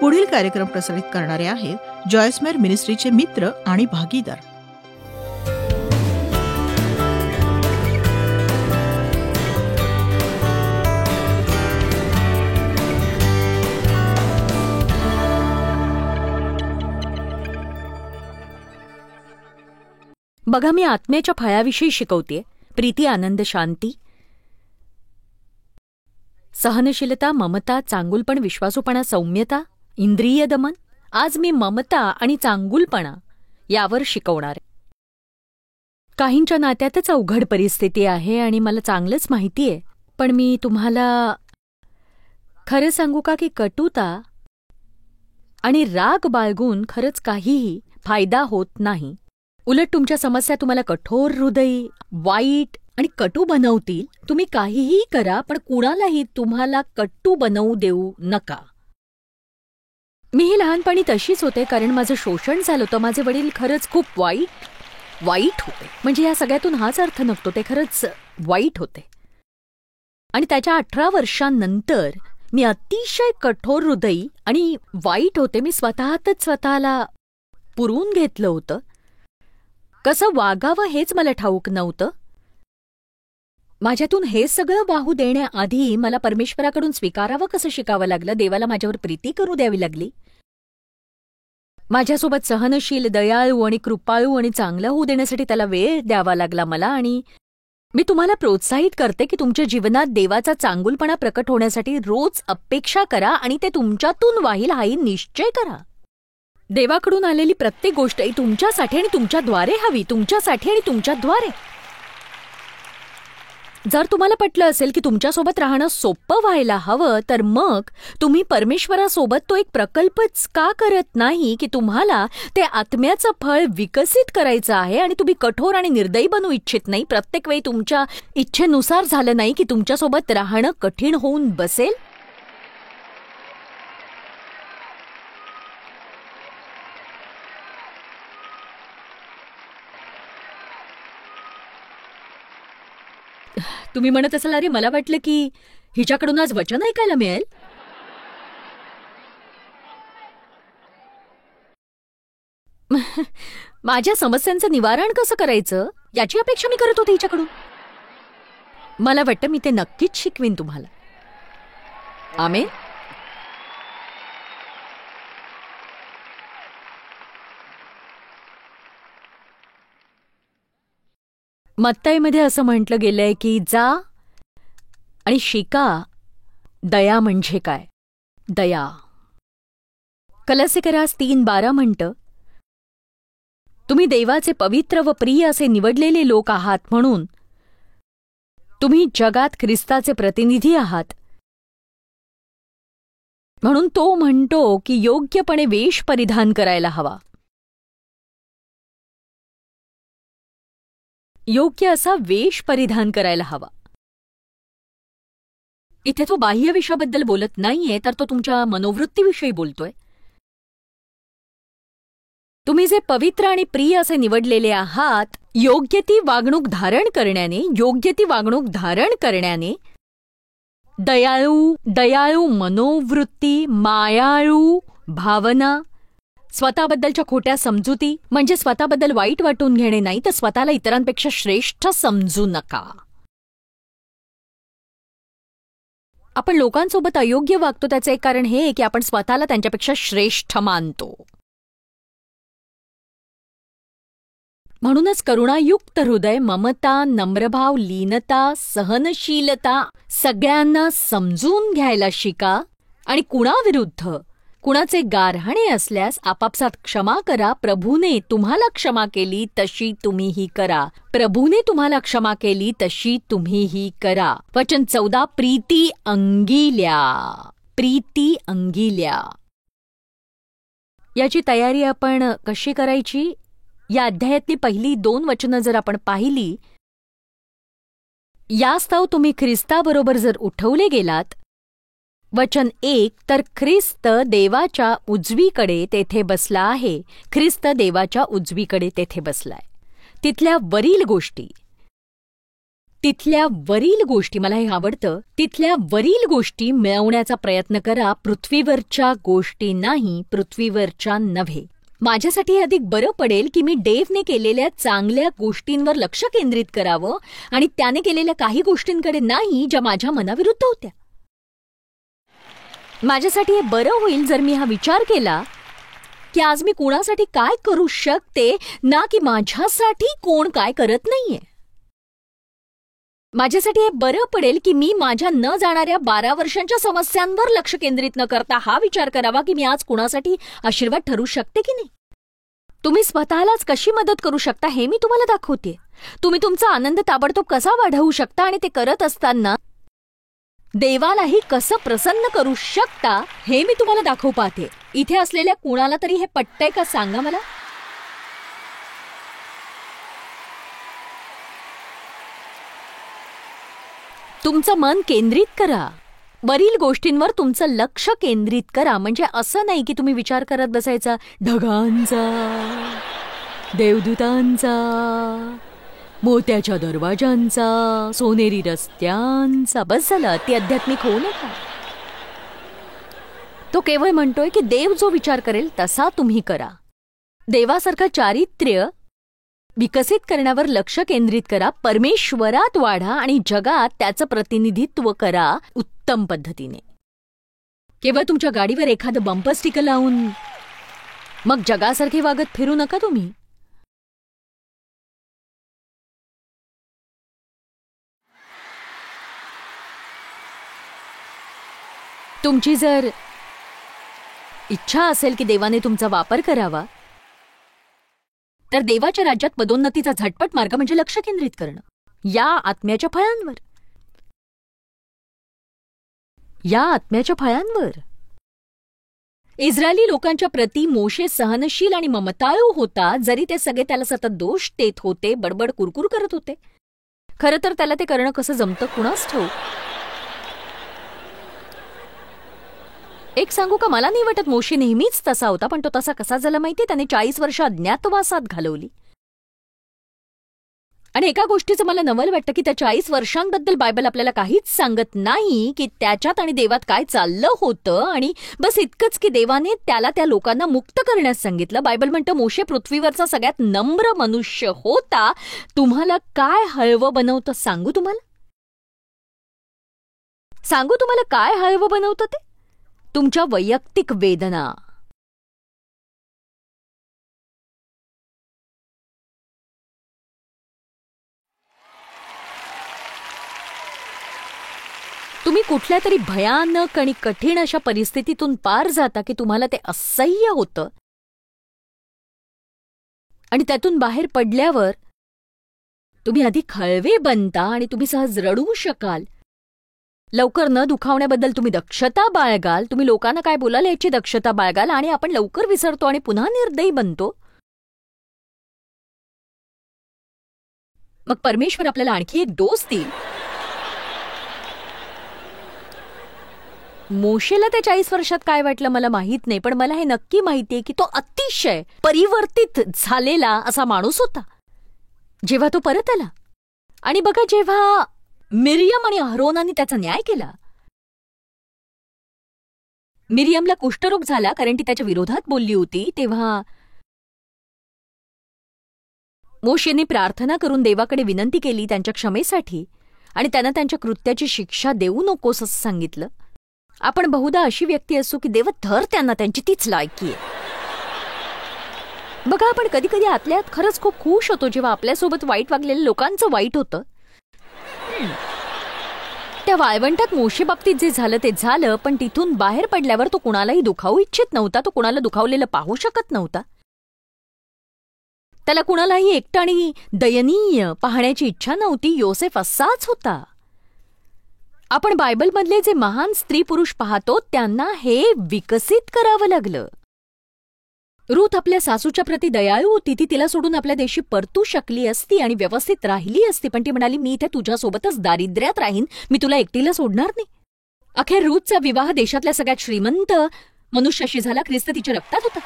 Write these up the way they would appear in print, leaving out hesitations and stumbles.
पुढील कार्यक्रम प्रसारित करणारे आहेत जॉयसमेर मिनिस्ट्रीचे मित्र आणि भागीदार. बघा, मी आत्म्याच्या फळाविषयी शिकवतेय. प्रीती, आनंद, शांती, सहनशीलता, ममता, चांगुलपण, विश्वासूपणा, सौम्यता, इंद्रिय दमन. आज मी ममता आणि चांगुलपणा यावर शिकवणार आहे. काहींच्या नात्यातच अवघड परिस्थिती आहे आणि मला चांगलंच माहिती आहे, पण मी तुम्हाला खरं सांगू का की कटुता आणि राग बाळगून खरंच काहीही फायदा होत नाही. उलट तुमच्या समस्या तुम्हाला कठोर हृदयी, वाईट आणि कटू बनवतील. तुम्ही काहीही करा, पण कुणालाही तुम्हाला कट्टू बनवू देऊ नका. मीही लहानपणी तशीच होते, कारण माझं शोषण झालं होतं. माझे वडील खरंच खूप वाईट होते. म्हणजे या सगळ्यातून हाच अर्थ नव्हतो, ते खरंच वाईट होते. आणि त्याच्या 18 वर्षांनंतर मी अतिशय कठोर हृदयी आणि वाईट होते. मी स्वतःला पुरवून घेतलं होतं. कसं वागावं हेच मला ठाऊक नव्हतं. माझ्यातून हे सगळं वाहू देण्याआधी मला परमेश्वराकडून स्वीकारावं कसं शिकावं लागलं. देवाला माझ्यावर प्रीती करू द्यावी लागली. माझ्यासोबत सहनशील, दयाळू आणि कृपाळू आणि चांगलं होऊ देण्यासाठी त्याला वेळ द्यावा लागला मला. आणि मी तुम्हाला प्रोत्साहित करते की तुमच्या जीवनात देवाचा चांगुलपणा प्रकट होण्यासाठी रोज अपेक्षा करा आणि ते तुमच्यातून वाहील हाही निश्चय करा. देवाकडून आलेली प्रत्येक गोष्ट ही तुमच्यासाठी आणि तुमच्याद्वारे हवी. तुमच्यासाठी आणि तुमच्याद्वारे. जर तुम्हाला पटलं असेल की तुमच्यासोबत राहणं सोपं व्हायला हवं, तर मग तुम्ही परमेश्वरासोबत तो एक प्रकल्पच का करत नाही की तुम्हाला ते आत्म्याचं फळ विकसित करायचं आहे आणि तुम्ही कठोर आणि निर्दयी बनू इच्छित नाही. प्रत्येक वेळी तुमच्या इच्छेनुसार झालं नाही की तुमच्यासोबत राहणं कठीण होऊन बसेल. तुम्ही म्हणत असाल, अरे मला वाटलं की हिच्याकडून आज वचन ऐकायला मिळेल. माझ्या समस्यांचं निवारण कसं करायचं याची अपेक्षा मी करत होते हिच्याकडून. मला वाटतं मी ते नक्कीच शिकवीन तुम्हाला. आमेन. मत्ताईमध्ये असं म्हटलं गेलंय की जा आणि शिका दया म्हणजे काय. दया. कलसीकरास 3:12 म्हणतं, तुम्ही देवाचे पवित्र व प्रिय असे निवडलेले लोक आहात, म्हणून तुम्ही जगात ख्रिस्ताचे प्रतिनिधी आहात. म्हणून तो म्हणतो की योग्यपणे वेश परिधान करायला हवा. योग्य असा वेश परिधान करायला हवा. इथे तो बाह्य विषयाबद्दल बोलत नाहीये, तर तो तुमच्या मनोवृत्तीविषयी बोलतोय. तुम्ही जे पवित्र आणि प्रिय असे निवडलेले आहात, योग्य ती वागणूक धारण करण्याने दयाळू मनोवृत्ती, मायाळू भावना, स्वतःबद्दलच्या खोट्या समजुती, म्हणजे स्वतःबद्दल वाईट वाटून घेणे नाही, तर स्वतःला इतरांपेक्षा श्रेष्ठ समजू नका. आपण लोकांसोबत अयोग्य वागतो त्याचं एक कारण हे की आपण स्वतःला त्यांच्यापेक्षा श्रेष्ठ मानतो. म्हणूनच करुणायुक्त हृदय, ममता, नम्रभाव, लीनता, सहनशीलता, सगळ्यांना समजून घ्यायला शिका. आणि कुणाविरुद्ध कुणाचे गारहाणे असल्यास आपापसात क्षमा करा. प्रभूने तुम्हाला क्षमा केली तशी तुम्हीही करा. प्रभूने तुम्हाला क्षमा केली तशी तुम्हीही करा. वचन 14, प्रीती अंगिल्या. याची तयारी आपण कशी करायची? या अध्यायातली पहिली 2 वचनं जर आपण पाहिली, यास्तव तुम्ही ख्रिस्ताबरोबर जर उठवले गेलात. वचन 1, तर ख्रिस्त देवाच्या उजवीकडे तेथे बसला आहे. ख्रिस्त देवाच्या उजवीकडे तेथे बसलाय. तिथल्या वरील गोष्टी तिथल्या वरील गोष्टी, मला हे आवडतं, तिथल्या वरील गोष्टी मिळवण्याचा प्रयत्न करा, पृथ्वीवरच्या गोष्टी नाही, पृथ्वीवरच्या नव्हे. माझ्यासाठी हे अधिक बरं पडेल की मी डेव्हने केलेल्या चांगल्या गोष्टींवर लक्ष केंद्रित करावं आणि त्याने केलेल्या काही गोष्टींकडे नाही ज्या माझ्या मनाविरुद्ध होत्या. माझ्यासाठी हे बरं होईल जर मी हा विचार केला की आज मी कोणासाठी काय करू शकते, ना की माझ्यासाठी कोण काय करत नाहीये. माझ्यासाठी हे बरं पडेल की मी माझ्या न जाणाऱ्या 12 वर्षांच्या समस्यांवर लक्ष केंद्रित न करता हा विचार करावा की मी आज कुणासाठी आशीर्वाद ठरू शकते की नाही. तुम्ही स्वतःलाच कशी मदत करू शकता हे मी तुम्हाला दाखवते. तुम्ही तुमचा आनंद ताबडतोब कसा वाढवू शकता आणि ते करत असताना देवालाही कसं प्रसन्न करू शकता हे मी तुम्हाला दाखवू पाहते. इथे असलेल्या कुणाला तरी हे पटतंय का सांगा मला. तुमचं मन केंद्रित करा, वरील गोष्टींवर तुमचं लक्ष केंद्रित करा. म्हणजे असं नाही की तुम्ही विचार करत बसायचा ढगांचा, देवदूतांचा, मोत्याच्या दरवाजांचा, सोनेरी रस्त्यांचा. बस झालं, अति आध्यात्मिक होऊ नका. तो केवळ म्हणतोय की देव जो विचार करेल तसा तुम्ही करा. देवासारखं चारित्र्य विकसित करण्यावर लक्ष केंद्रित करा, परमेश्वरात वाढा आणि जगात त्याचं प्रतिनिधित्व करा उत्तम पद्धतीने. केवळ तुमच्या गाडीवर एखादं बंपर स्टिकर लावून मग जगासारखे वागत फिरू नका तुम्ही. तुमची जर इच्छा असेल की देवाने तुमचा वापर करावा तर देवाच्या राज्यात पदोन्नतीचा झटपट मार्ग म्हणजे लक्ष केंद्रित करणं या आत्म्याच्या फळांवर. या आत्म्याच्या फळांवर. इस्रायली लोकांच्या प्रती मोशे सहनशील आणि ममताळू होता, जरी ते सगळे त्याला सतत दोष देत होते, बडबड कुरकुर करत होते. खरं तर त्याला ते करणं कसं जमतं कुणास ठाऊक. एक सांगू का, मला नाही वाटत मोशे नेहमीच तसा होता, पण तो तसा कसा झाला माहिती. त्याने 40 वर्ष अज्ञातवासात घालवली. आणि एका गोष्टीचं मला नवल वाटतं की त्या 40 वर्षांबद्दल बायबल आपल्याला काहीच सांगत नाही की त्याच्यात आणि देवात काय चाललं होतं, आणि बस इतकंच की देवाने त्याला त्या लोकांना मुक्त करण्यास सांगितलं. बायबल म्हणतं मोशे पृथ्वीवरचा सगळ्यात नम्र मनुष्य होता. तुम्हाला काय हळवं बनवतं सांगू तुम्हाला काय हळवं बनवतं ते? तुमच्या वैयक्तिक वेदना. तुम्ही कुठल्या तरी भयानक आणि कठीण अशा परिस्थितीतून पार जाता की तुम्हाला ते असह्य होतं, आणि त्यातून बाहेर पडल्यावर तुम्ही अधिक हळवे बनता आणि तुम्ही सहज रडू शकाल. लवकर न दुखावण्याबद्दल तुम्ही दक्षता बाळगाल. तुम्ही लोकांना काय बोलाल याची दक्षता बाळगाल, आणि आपण लवकर विसरतो आणि पुन्हा निर्दयी बनतो. मग परमेश्वर आपल्याला आणखी एक डोस देईल. मोशेला त्या 40 वर्षात काय वाटलं मला माहित नाही, पण मला हे नक्की माहितीये की तो अतिशय परिवर्तित झालेला असा माणूस होता जेव्हा तो परत आला. आणि बघा, जेव्हा मिरियम आणि अहरोनाने त्याचा न्याय केला, मिरियमला कुष्ठरोग झाला कारण ती त्याच्या विरोधात बोलली होती, तेव्हा मोशेने प्रार्थना करून देवाकडे विनंती केली त्यांच्या क्षमेसाठी, आणि त्यानं त्यांच्या कृत्याची शिक्षा देऊ नकोस असं सांगितलं. आपण बहुधा अशी व्यक्ती असू की देव धर त्यांना, त्यांची तीच लायकी आहे. बघा, आपण कधी कधी आतल्यात खरंच खूप खुश होतो जेव्हा आपल्यासोबत वाईट वागलेल्या लोकांचं वाईट होतं. त्या वाळवंटात मोशे बाबतीत जे झालं ते झालं, पण तिथून बाहेर पडल्यावर तो कुणालाही दुखावू इच्छित नव्हता. तो कुणाला दुखावलेलं पाहू शकत नव्हता. त्याला कुणालाही एकटं आणि दयनीय पाहण्याची इच्छा नव्हती. योसेफ असाच होता. आपण बायबलमधले जे महान स्त्री पुरुष पाहतो त्यांना हे विकसित करावं लागलं. रूथ आपल्या सासूच्या प्रती दयाळू होती. ती तिला सोडून आपल्या देशी परतू शकली असती आणि व्यवस्थित राहिली असती, पण ती म्हणाली, मी इथे तुझ्यासोबतच दारिद्र्यात राहीन, मी तुला एकटीला सोडणार नाही. अखेर रूथचा विवाह देशातल्या सगळ्यात श्रीमंत मनुष्याशी झाला. ख्रिस्त तिच्या रक्तात होता.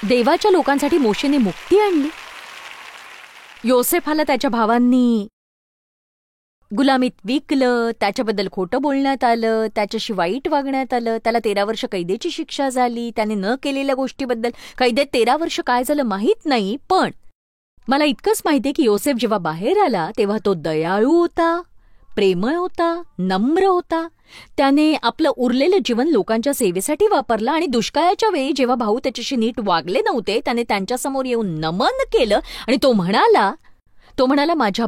देवाच्या लोकांसाठी मोशेने मुक्ती आणली. योसेफाला त्याच्या भावांनी गुलामीत विकलं, त्याच्याबद्दल खोटं बोलण्यात आलं, त्याच्याशी वाईट वागण्यात आलं, त्याला 13 वर्ष कैदेची शिक्षा झाली. त्याने न केलेल्या गोष्टीबद्दल कैदेत 13 वर्ष काय झालं माहीत नाही, पण मला इतकंच माहितीये की योसेफ जेव्हा बाहेर आला तेव्हा तो दयाळू होता, प्रेमळ होता, नम्र होता. त्याने आपलं उरलेलं जीवन लोकांच्या सेवेसाठी वापरलं आणि दुष्काळाच्या वेळी जेव्हा भाऊ त्याच्याशी नीट वागले नव्हते त्याने त्यांच्यासमोर येऊन नमन केलं आणि तो म्हणाला, माझ्या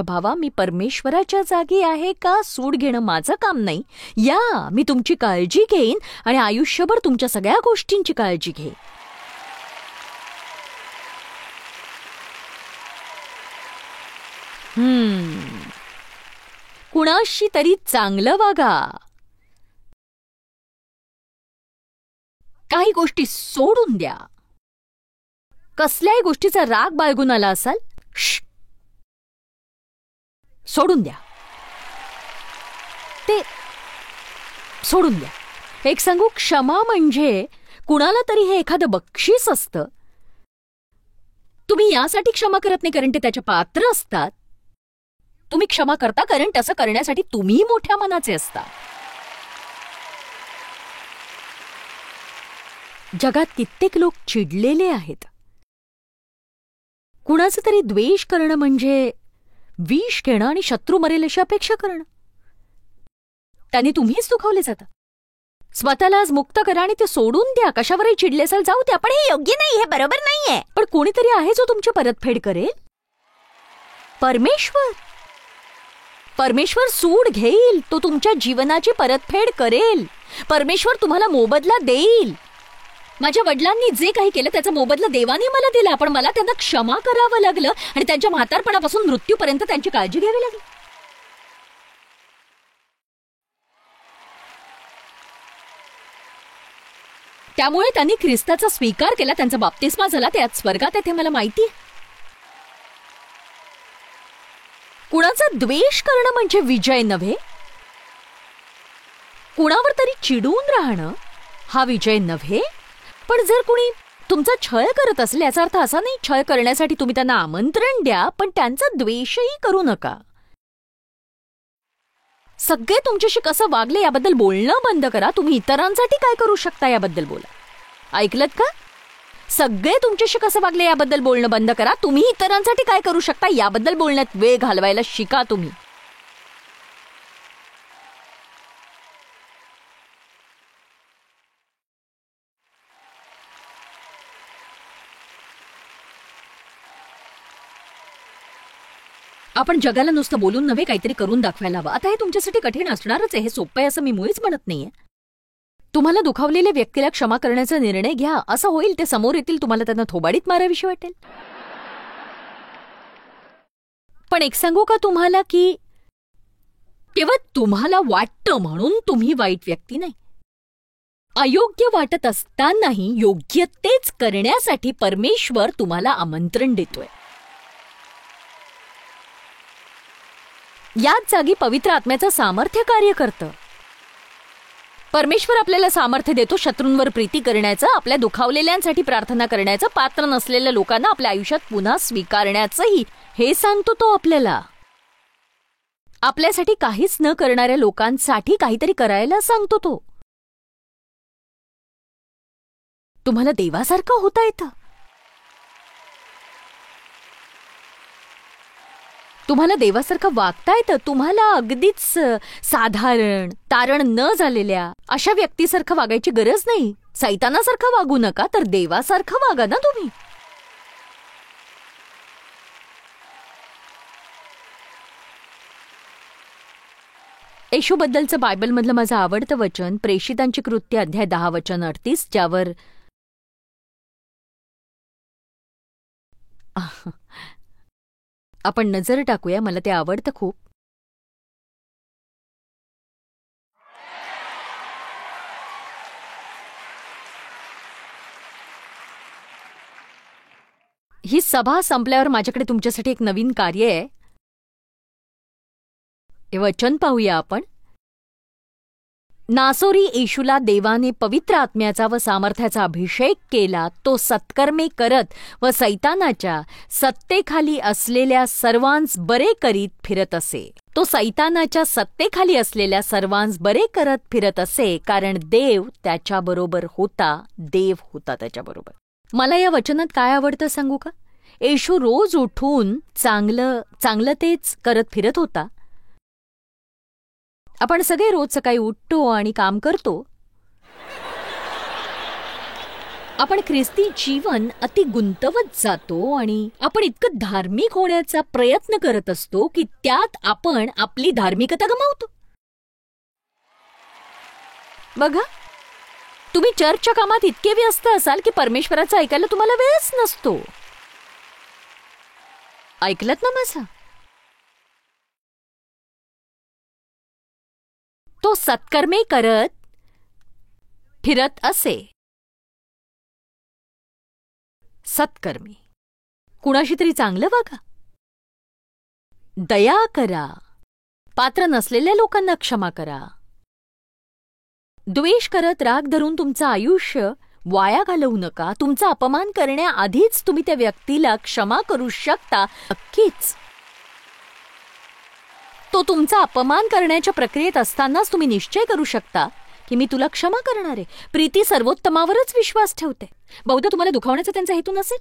भावा, मी परमेश्वराच्या जागी आहे का? सूड घेणं माझं काम नाही. या, मी तुमची काळजी घेईन आणि आयुष्यभर तुमच्या सगळ्या गोष्टींची काळजी घेईन. कुणाशी तरी चांगलं वागा. काही गोष्टी सोडून द्या. कसल्याही गोष्टीचा राग बाळगून आला असाल, सोडून द्या. ते सोडून द्या. एक सांगू, क्षमा म्हणजे कुणाला तरी हे एखादं बक्षीस असतं. तुम्ही यासाठी क्षमा करत नाही कारण ते त्याच्या पात्र असतात. तुम्ही क्षमा करता कारण तसं करण्यासाठी तुम्ही मोठ्या मनाचे असता. जगात कित्येक लोक चिडलेले आहेत. कुणाचं तरी द्वेष करणं म्हणजे विष घेणं आणि शत्रू मरेल अशी अपेक्षा करणं. त्याने तुम्हीच दुखावले जाता. स्वतःला आज मुक्त करा आणि ते सोडून द्या. कशावरही चिडले असाल, जाऊ द्या, पण हे योग्य नाही, हे बरोबर नाहीये. पण कोणीतरी आहे जो तुमची परतफेड करेल. परमेश्वर सूड घेईल. तो तुमच्या जीवनाची परतफेड करेल. परमेश्वर तुम्हाला मोबदला देईल. माझ्या वडिलांनी जे काही केलं त्याचा मोबदला देवाने मला दिला, पण मला त्यांना क्षमा करावं लागलं आणि त्यांच्या म्हातारपणापासून मृत्यूपर्यंत त्यांची काळजी घ्यावी लागली. त्यामुळे त्यांनी ख्रिस्ताचा स्वीकार केला, त्यांचा बाप्तिस्मा झाला, ते आज स्वर्गात आहेत हे मला माहिती आहे. कुणाचा द्वेष करणं म्हणजे विजय नव्हे. कुणावर तरी चिडून राहणं हा विजय नव्हे. पण जर कुणी तुमचा छळ करत असेल, याचा अर्थ असा नाही छळ करण्यासाठी तुम्ही त्यांना आमंत्रण द्या, पण त्यांचा द्वेषही करू नका. सगळे तुमच्याशी कसं वागले याबद्दल बोलणं बंद करा. तुम्ही इतरांसाठी काय करू शकता याबद्दल बोला. ऐकलत का? सगळे तुमच्याशी कसं वागले याबद्दल बोलणं बंद करा. तुम्ही इतरांसाठी काय करू शकता याबद्दल बोलण्यात वेळ घालवायला शिका तुम्ही. आपण जगाला नुसतं बोलून नव्हे, काहीतरी करून दाखवायला हवं. आता हे तुमच्यासाठी कठीण असणारच आहे. हे सोपं आहे असं मी मुळीच म्हणत नाहीये. तुम्हाला दुखावलेल्या व्यक्तीला क्षमा करण्याचा निर्णय घ्या. असं होईल ते समोर येतील, तुम्हाला त्यांना थोबाडीत माराविषयी वाटेल. पण एक सांगू का तुम्हाला, की केवळ तुम्हाला वाटतं म्हणून तुम्ही वाईट व्यक्ती नाही. अयोग्य वाटत असतानाही योग्य तेच करण्यासाठी परमेश्वर तुम्हाला आमंत्रण देतोय. याच जागी पवित्र आत्म्याचं सामर्थ्य कार्य करतं. परमेश्वर आपल्याला सामर्थ्य देतो शत्रूंवर प्रीती करण्याचं, आपल्या दुखावलेल्यांसाठी प्रार्थना करण्याचं, पात्र नसलेल्या लोकांना आपल्या आयुष्यात पुन्हा स्वीकारण्याचंही. हे सांगतो तो आपल्याला. आपल्यासाठी काहीच न करणाऱ्या लोकांसाठी काहीतरी करायला सांगतो तो. तुम्हाला देवासारखं होता येतं. तुम्हाला देवासारखं वागता येतं. तुम्हाला अगदीच साधारण, तारण न झालेल्या अशा व्यक्तीसारखं वागायची गरज नाही. सैतानासारखं वागू नका, तर देवासारखं वागा ना तुम्ही. येशूबद्दलचं बायबलमधलं माझं आवडतं वचन प्रेषितांची कृत्य अध्याय 10 वचन 38, ज्यावर आपण नजर टाकूया. मला ते आवडतं खूप. ही सभा संपल्यावर माझ्याकडे तुमच्यासाठी एक नवीन कार्य आहे. हे वचन पाहूया आपण. नासोरी येशूला देवाने पवित्र आत्म्याचा व सामर्थ्याचा अभिषेक केला. तो सत्कर्मे करत व सैतानाच्या सत्तेखाली असलेल्या सर्वांस बरे करीत फिरत असे. तो सैतानाच्या सत्तेखाली असलेल्या सर्वांस बरे करत फिरत असे, कारण देव त्याच्याबरोबर होता. देव होता त्याच्याबरोबर. मला या वचनात काय आवडतं सांगू का? येशू रोज उठून चांगलं तेच करत फिरत होता. आपण सगळे रोज सकाळी उठतो आणि काम करतो. आपण ख्रिस्ती जीवन अति गुंतवत जातो आणि आपण इतकं धार्मिक होण्याचा प्रयत्न करत असतो की त्यात आपण आपली धार्मिकता गमावतो. बघा, तुम्ही चर्चच्या कामात इतके व्यस्त असाल की परमेश्वराचं ऐकायला तुम्हाला वेळच नसतो. ऐकलत ना माझं? तो सत्कर्मे करत फिरत असे. सत्कर्मी. कुणाशी तरी चांगलं वागा, दया करा, पात्र नसलेल्या लोकांना क्षमा करा. द्वेष करत राग धरून तुमचं आयुष्य वाया घालवू नका. तुमचा अपमान करण्याआधीच तुम्ही त्या व्यक्तीला क्षमा करू शकता. नक्कीच. तो तुमचा अपमान करण्याच्या प्रक्रियेत असतानाच तुम्ही निश्चय करू शकता की मी तुला क्षमा करणार आहे. प्रीती सर्वोत्तमावरच विश्वास ठेवते. बहुधा तुम्हाला दुखावण्याचा त्यांचा हेतू नसेल.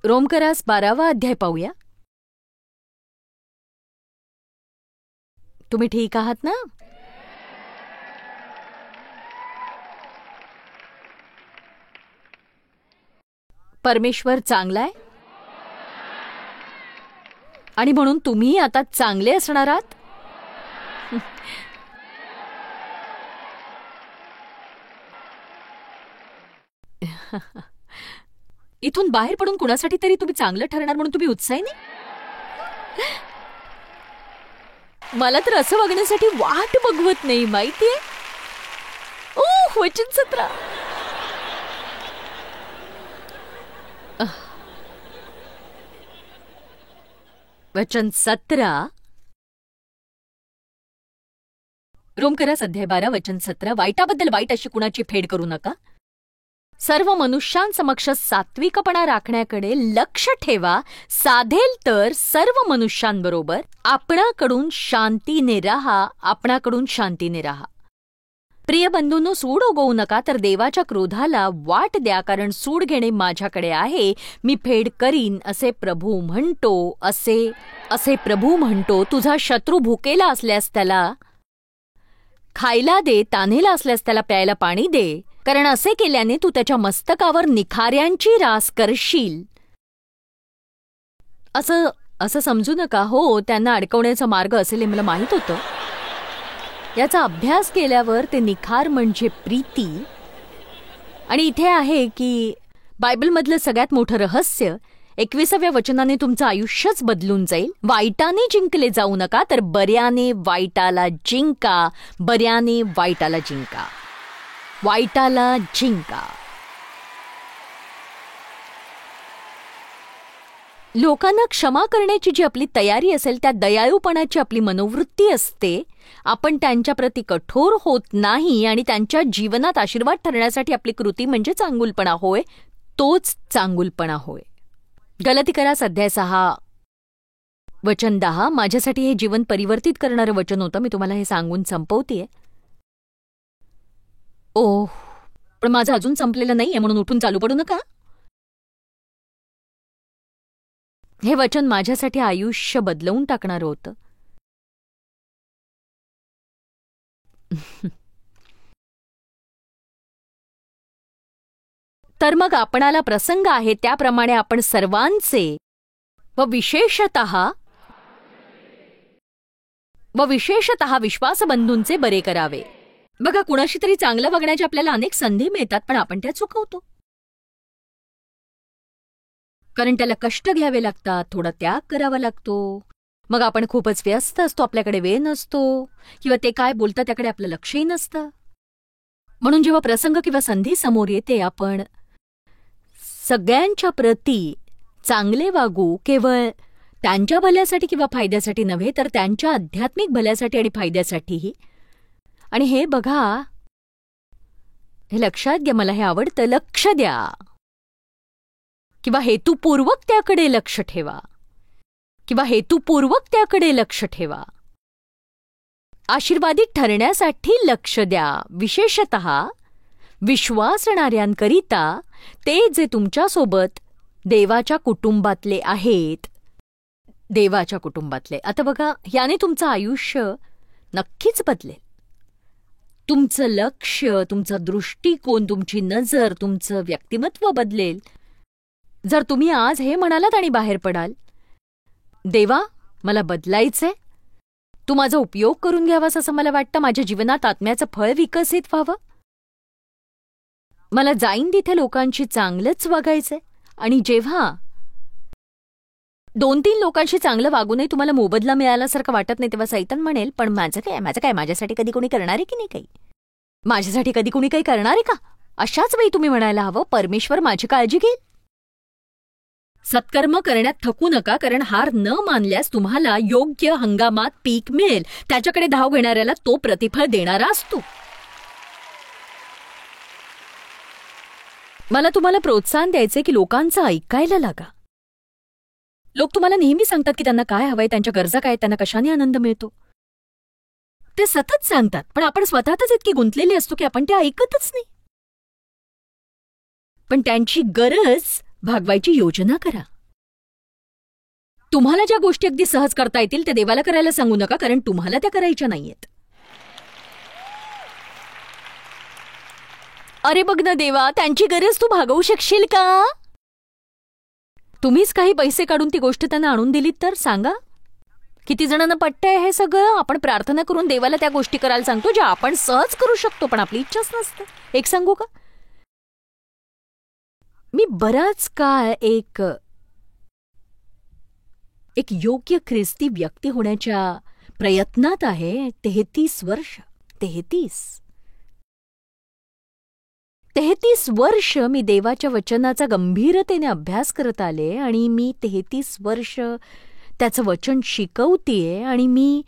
रोमकरास 12वा अध्याय पाहूया. तुम्ही ठीक आहात ना? परमेश्वर चांगला आहे आणि म्हणून तुम्ही आता चांगले असणार आहात. इथून बाहेर पडून कुणासाठी तरी तुम्ही चांगलं ठरणार म्हणून तुम्ही उत्साही नाही. मला तर असं वागण्यासाठी वाट बघवत नाही, माहितीये. वचन 17. वचन 17. रोमकरास अध्याय 12 वचन 17. वाईटाबद्दल वाईट अशी कुणाची फेड करू नका. सर्व मनुष्यांसमक्ष सात्विकपणा राखण्याकडे लक्ष ठेवा. साधेल तर सर्व मनुष्यांबरोबर आपणाकडून शांतीने राहा. प्रिय बंधूंनो, सूड उगवू नका, तर देवाच्या क्रोधाला वाट द्या, कारण सूड घेणे माझ्याकडे आहे, मी फेड करीन, असे प्रभू म्हणतो. तुझा शत्रू भुकेला असल्यास त्याला खायला दे, तान्हेला असल्यास त्याला प्यायला पाणी दे, कारण असे केल्याने तू त्याच्या मस्तकावर निखाऱ्यांची रास करशील. असं समजू नका. हो, त्यांना अडकवण्याचा मार्ग असेल हे मला माहीत होतं. याचा अभ्यास केल्यावर ते निखार म्हणजे प्रीती. आणि इथे आहे की बायबलमधलं सगळ्यात मोठं रहस्य 21व्या वचनाने तुमचं आयुष्यच बदलून जाईल. वाईटाने जिंकले जाऊ नका, तर बऱ्याने वाईटाला जिंका. वाईटाला जिंका. लोकांना क्षमा करण्याची जी आपली तयारी असेल, त्या दयाळूपणाची आपली मनोवृत्ती असते. आपण त्यांच्याप्रती कठोर होत नाही आणि त्यांच्या जीवनात आशीर्वाद ठरण्यासाठी आपली कृती म्हणजे चांगुलपणा होय. तोच चांगुलपणा होय. गलातिकरास अध्याय 6 वचन 10. माझ्यासाठी हे जीवन परिवर्तित करणारं वचन होतं. मी तुम्हाला हे सांगून संपवतेय. पण माझं अजून संपलेलं नाहीये म्हणून उठून चालू पडू नका. हे वचन माझ्यासाठी आयुष्य बदलवून टाकणारं होतं. तर मग आपणाला प्रसंग आहे त्याप्रमाणे आपण सर्वांचे व विशेषतः विश्वासबंधूंचे बरे करावे. बघा, कुणाशी तरी चांगलं वागण्याची आपल्याला अनेक संधी मिळतात, पण आपण त्या चुकवतो. कारण त्याला कष्ट घ्यावे लागतात, थोडा त्याग करावा लागतो. मग आपण खूपच व्यस्त असतो, आपल्याकडे वेळ नसतो, किंवा ते काय बोलतात त्याकडे आपलं लक्षही नसतं. म्हणून जेव्हा प्रसंग किंवा संधी समोर येते, आपण सगळ्यांच्या प्रती चांगले वागू, केवळ त्यांच्या भल्यासाठी किंवा फायद्यासाठी नव्हे, तर त्यांच्या आध्यात्मिक भल्यासाठी आणि फायद्यासाठीही. आणि हे बघा, हे लक्षात घ्या, मला हे आवडतं. लक्ष द्या किंवा हेतुपूर्वक त्याकडे लक्ष ठेवा किंवा हेतुपूर्वक त्याकडे लक्ष ठेवा. आशीर्वादित ठरण्यासाठी लक्ष द्या, विशेषतः विश्वासणाऱ्यांकरिता, ते जे तुमच्यासोबत देवाच्या कुटुंबातले आहेत. देवाच्या कुटुंबातले. आता बघा, याने तुमचं आयुष्य नक्कीच बदलेल. तुमचं लक्ष, तुमचा दृष्टिकोन, तुमची नजर, तुमचं व्यक्तिमत्व बदलेल. जर तुम्ही आज हे म्हणालात आणि बाहेर पडाल, देवा मला बदलायचंय, तू माझा उपयोग करून घ्यावास असं मला वाटतं, माझ्या जीवनात आत्म्याचं फळ विकसित व्हावं, मला जाईन तिथे लोकांशी चांगलंच वागायचंय. आणि जेव्हा 2-3 लोकांशी चांगलं वागूनही तुम्हाला मोबदला मिळाल्यासारखं वाटत नाही, तेव्हा सैतान म्हणेल, पण माझं काय, माझ्यासाठी कधी कोणी करणार आहे की नाही काही? माझ्यासाठी कधी कोणी काही करणार आहे का? अशाच वेळी तुम्ही म्हणायला हवं, परमेश्वर माझी काळजी घेईल. सत्कर्म करण्यात थकू नका, कारण हार न मानल्यास तुम्हाला योग्य हंगामात पीक मिळेल. त्याच्याकडे धाव घेणाऱ्याला तो प्रतिफळ देणारा असतो. मला तुम्हाला प्रोत्साहन द्यायचे की लोकांचं ऐकायला लागा. लोक तुम्हाला नेहमी सांगतात की त्यांना काय हवंय, त्यांच्या गरजा काय, त्यांना कशाने आनंद मिळतो. ते सतत सांगतात, पण आपण स्वतःतच इतकी गुंतलेली असतो की आपण ते ऐकतच नाही. पण त्यांची गरज भागवायची योजना करा. तुम्हाला ज्या गोष्टी अगदी सहज करता येतील त्या देवाला करायला सांगू नका, कारण तुम्हाला त्या करायच्या नाहीयेत. अरे बघ ना देवा, त्यांची गरज तू भागवू शकशील का? तुम्हीच काही पैसे काढून ती गोष्ट त्यांना आणून दिलीत तर सांगा. किती जणांना पटतंय हे सगळं? आपण प्रार्थना करून देवाला त्या गोष्टी करायला सांगतो ज्या आपण सहज करू शकतो, पण आपली इच्छाच नसते. एक सांगू का, मी बराच काळ एक योग्य ख्रिस्ती व्यक्ती होण्याच्या प्रयत्नात आहे. 33 वर्ष 33 वर्ष मी देवाच्या वचनाचा गंभीरतेने अभ्यास करत आले आणि मी 33 वर्ष त्याचं वचन शिकवतेय आणि मी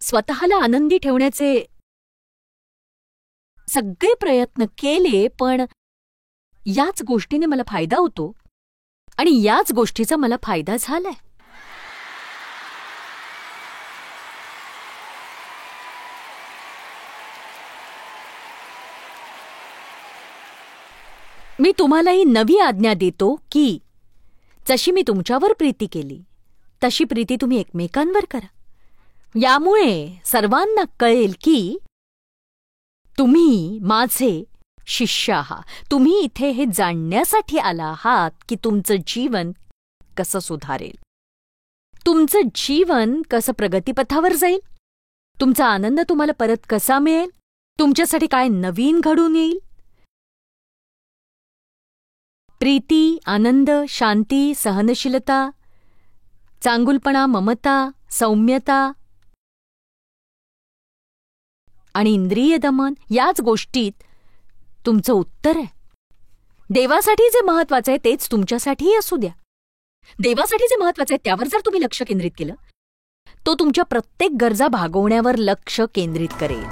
स्वतःला आनंदी ठेवण्याचे सगळे प्रयत्न केले, पण याच गोष्टीने मला फायदा होतो आणि याच गोष्टीचा मला फायदा झालाय. मी तुम्हाला ही नवी आज्ञा देतो की जशी मी तुमच्यावर प्रीती केली तशी प्रीती तुम्ही एकमेकांवर करा. यामुळे सर्वांना कळेल की तुम्ही माझे शिष्य आहात. तुम्ही इथे हे जाणण्यासाठी आला आहात की तुमचं जीवन कसं सुधारेल, तुमचं जीवन कसं प्रगतीपथावर जाईल, तुमचा आनंद तुम्हाला परत कसा मिळेल, तुमच्यासाठी काय नवीन घडून येईल. प्रीती, आनंद, शांती, सहनशीलता, चांगुलपणा, ममता, सौम्यता आणि इंद्रिय दमन, याच गोष्टीत तुमचं उत्तर आहे. देवासाठी जे महत्वाचं आहे तेच तुमच्यासाठीही असू द्या. देवासाठी जे महत्वाचं आहे त्यावर जर तुम्ही लक्ष केंद्रित केलं, तो तुमच्या प्रत्येक गरजा भागवण्यावर लक्ष केंद्रित करेल.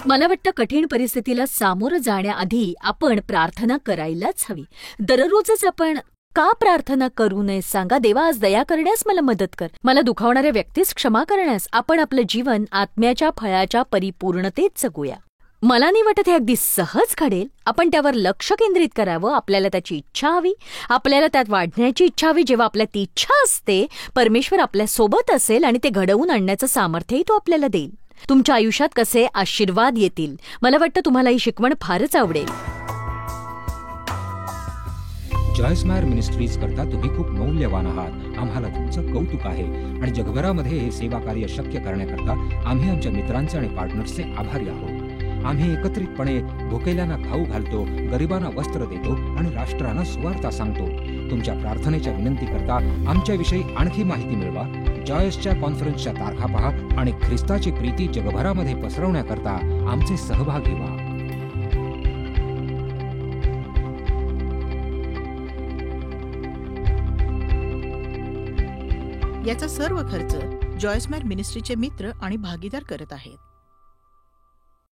मला वाटतं कठीण परिस्थितीला सामोरं जाण्याआधी आपण प्रार्थना करायलाच हवी. दररोजच आपण का प्रार्थना करू नये सांगा? देवा, आज दया करण्यास मला मदत कर, मला दुखावणाऱ्या व्यक्तीस क्षमा करण्यास. आपण आपलं जीवन आत्म्याच्या फळाच्या परिपूर्णतेत जगूया. मला नाही वाटत हे अगदी सहज घडेल. आपण त्यावर लक्ष केंद्रित करावं. आपल्याला त्याची इच्छा हवी, आपल्याला त्यात वाढण्याची इच्छा हवी. जेव्हा आपल्यात ती इच्छा असते, परमेश्वर आपल्यासोबत असेल आणि ते घडवून आणण्याचं सामर्थ्यही तो आपल्याला देईल. तुमच्या आयुष्यात कसे आशीर्वाद येतील. मला वाटतं तुम्हाला ही शिकवण फारच आवडेल. जॉयस मायर मिनिस्ट्रीज करता तुम्ही खूप मौल्यवान आहात. आम्हाला तुमचं कौतुक आहे आणि जगभरामध्ये हे सेवा कार्य शक्य करण्याकरता आम्ही आमच्या मित्रांचे आणि पार्टनर्सचे आभारी आहोत. आम्ही एकत्रितपणे भुकेल्यांना खाऊ घालतो, गरिबांना वस्त्र देतो आणि राष्ट्रांना सुवार्ता सांगतो. तुमच्या प्रार्थनेच्या विनंती करता आमच्याविषयी आणखी माहिती मिळवा. जॉयसच्या कॉन्फरन्सच्या तारखा पहा आणि ख्रिस्ताची प्रीती जगभरामध्ये पसरवण्याकरता आमचे सहभागी व्हा. याचा सर्व खर्च जॉयस्मॅर मिनिस्ट्रीचे मित्र आणि भागीदार करत आहेत.